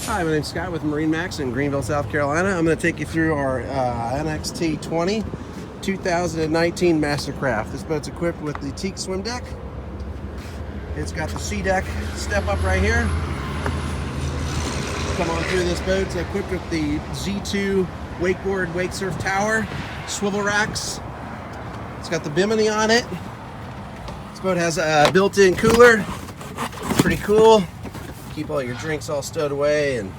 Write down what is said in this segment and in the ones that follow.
Hi, my name's Scott with MarineMax in Greenville, South Carolina. I'm going to take you through our NXT20 2019 Mastercraft. This boat's equipped with the teak swim deck. It's got the sea deck step up right here. Come on through this boat. It's equipped with the Z2 wakeboard wake surf tower, swivel racks. It's got the bimini on it. This boat has a built-in cooler. Pretty cool. Keep all your drinks all stowed away and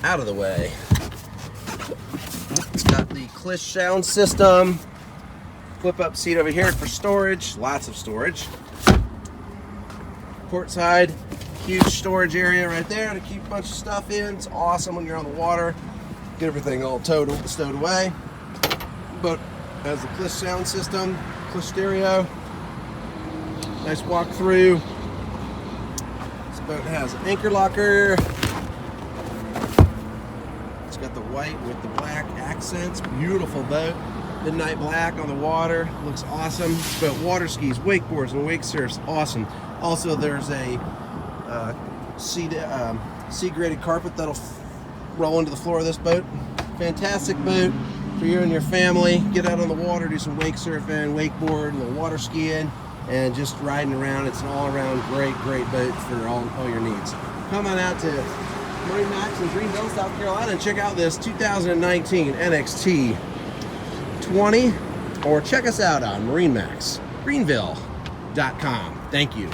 out of the way. It's got the Clish sound system. Flip-up seat over here for storage. Lots of storage. Port side, huge storage area right there to keep a bunch of stuff in. It's awesome when you're on the water. Get everything all stowed away. Boat has the Clish sound system, Clish stereo. Nice walk through. Boat has an anchor locker. It's got the white with the black accents. Beautiful boat. Midnight black on the water. Looks awesome. It's got water skis, wakeboards, and wake surfs. Awesome. Also, there's a sea-graded carpet that'll roll into the floor of this boat. Fantastic boat for you and your family. Get out on the water, do some wake surfing, wakeboard, a little water skiing, and just riding around. It's an all-around great boat for all your needs. Come on out to MarineMax in Greenville, South Carolina, and check out this 2019 NXT20, or check us out on MarineMax, Greenville.com. Thank you.